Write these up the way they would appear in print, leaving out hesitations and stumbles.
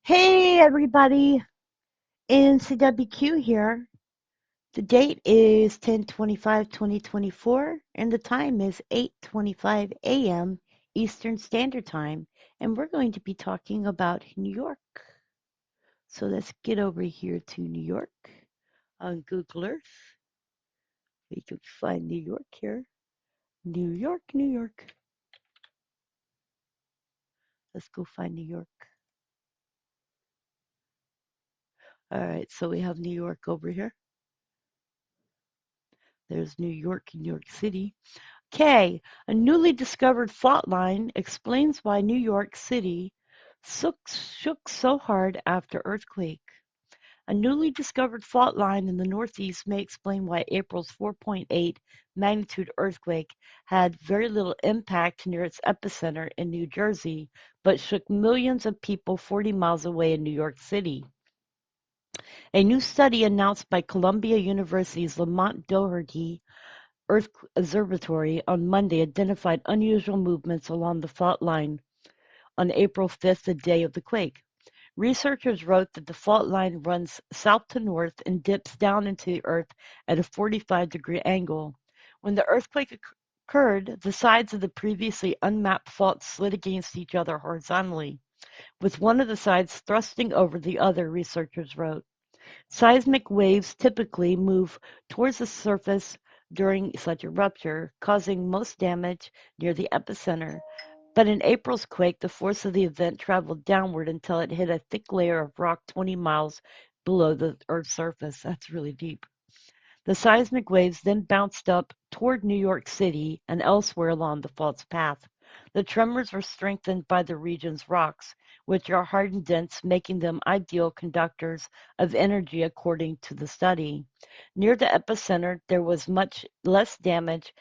Hey everybody, NCWQ here. The date is 10/25/2024 and the time is 8:25 a.m. Eastern Standard Time, and we're going to be talking about New York. So let's get over here to New York on Google Earth. We can find New York here. New York, New York. Let's go find New York. All right, so we have New York over here. There's New York, New York City. K. A newly discovered fault line explains why New York City shook so hard after earthquake. A newly discovered fault line in the Northeast may explain why April's 4.8 magnitude earthquake had very little impact near its epicenter in New Jersey, but shook millions of people 40 miles away in New York City. A new study announced by Columbia University's Lamont Doherty Earth Observatory on Monday identified unusual movements along the fault line on April 5th, the day of the quake. Researchers wrote that the fault line runs south to north and dips down into the earth at a 45-degree angle. When the earthquake occurred, the sides of the previously unmapped fault slid against each other horizontally, with one of the sides thrusting over the other, researchers wrote. Seismic waves typically move towards the surface during such a rupture, causing most damage near the epicenter. But in April's quake, the force of the event traveled downward until it hit a thick layer of rock 20 miles below the Earth's surface. That's really deep. The seismic waves then bounced up toward New York City and elsewhere along the fault's path. The tremors were strengthened by the region's rocks, which are hard and dense, making them ideal conductors of energy according to the study. Near the epicenter, there was much less damage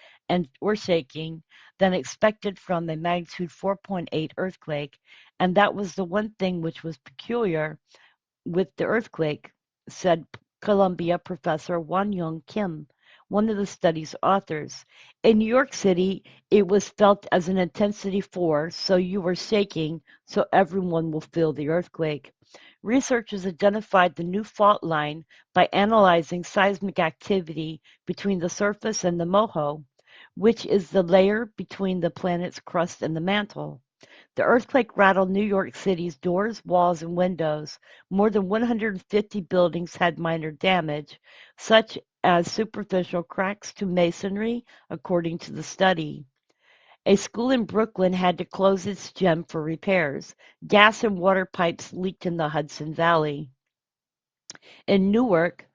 or shaking than expected from a magnitude 4.8 earthquake, and that was the one thing which was peculiar with the earthquake, said Columbia professor Won-Young Kim, one of the study's authors. In New York City, it was felt as an intensity 4, so you were shaking, so everyone will feel the earthquake. Researchers identified the new fault line by analyzing seismic activity between the surface and the moho, which is the layer between the planet's crust and the mantle. The earthquake rattled New York City's doors, walls, and windows. More than 150 buildings had minor damage, such as superficial cracks to masonry, according to the study. A school in Brooklyn had to close its gym for repairs. Gas and water pipes leaked in the Hudson Valley. In Newark,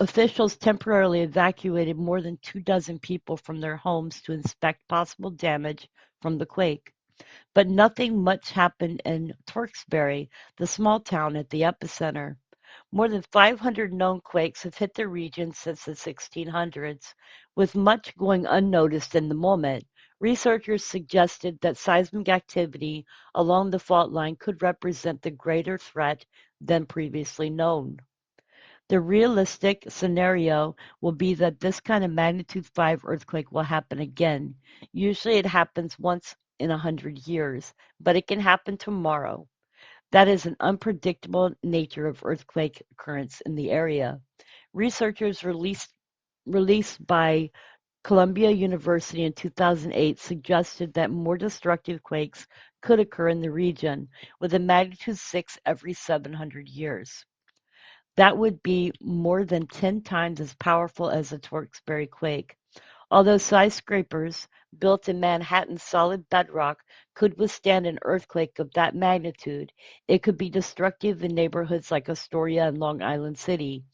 officials temporarily evacuated more than 2 dozen people from their homes to inspect possible damage from the quake. But nothing much happened in Tewksbury, the small town at the epicenter. More than 500 known quakes have hit the region since the 1600s, with much going unnoticed in the moment. Researchers suggested that seismic activity along the fault line could represent the greater threat than previously known. The realistic scenario will be that this kind of magnitude 5 earthquake will happen again. Usually it happens once in 100 years, but it can happen tomorrow. That is an unpredictable nature of earthquake occurrence in the area. Researchers released by Columbia University in 2008 suggested that more destructive quakes could occur in the region, with a magnitude 6 every 700 years. That would be more than 10 times as powerful as the Tewksbury quake. Although skyscrapers built in Manhattan's solid bedrock could withstand an earthquake of that magnitude, it could be destructive in neighborhoods like Astoria and Long Island City,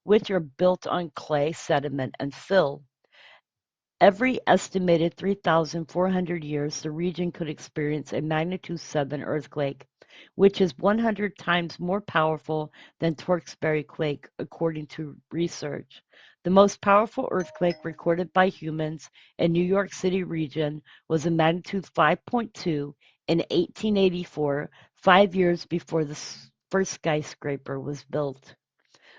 which are built on clay, sediment, and fill. Every estimated 3,400 years, the region could experience a magnitude 7 earthquake, which is 100 times more powerful than Tewksbury quake, according to research. The most powerful earthquake recorded by humans in New York City region was a magnitude 5.2 in 1884, 5 years before the first skyscraper was built.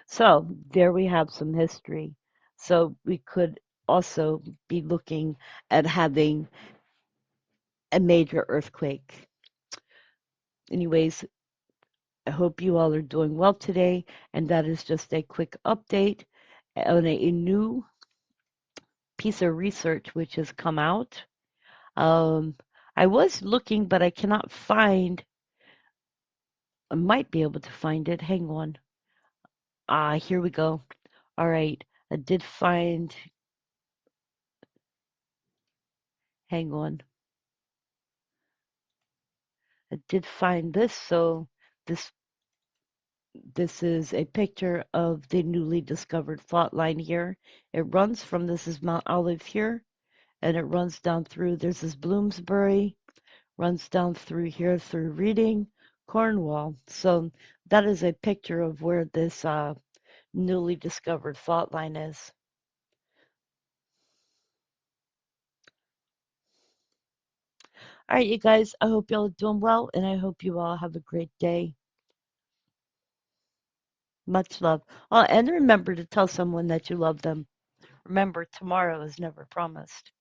So there we have some history. So we could also be looking at having a major earthquake. Anyways, I hope you all are doing well today, and that is just a quick update on a new piece of research which has come out. Um, I was looking, but I cannot find. I might be able to find it. Hang on. Here we go. All right. I did find. Hang on. I did find this. So this this is a picture of the newly discovered fault line here. It runs from this is Mount Olive here, and it runs down through. There's this Bloomsbury, runs down through here through Reading, Cornwall. So that is a picture of where this newly discovered fault line is. All right, you guys, I hope y'all are doing well, and I hope you all have a great day. Much love. And remember to tell someone that you love them. Remember, tomorrow is never promised.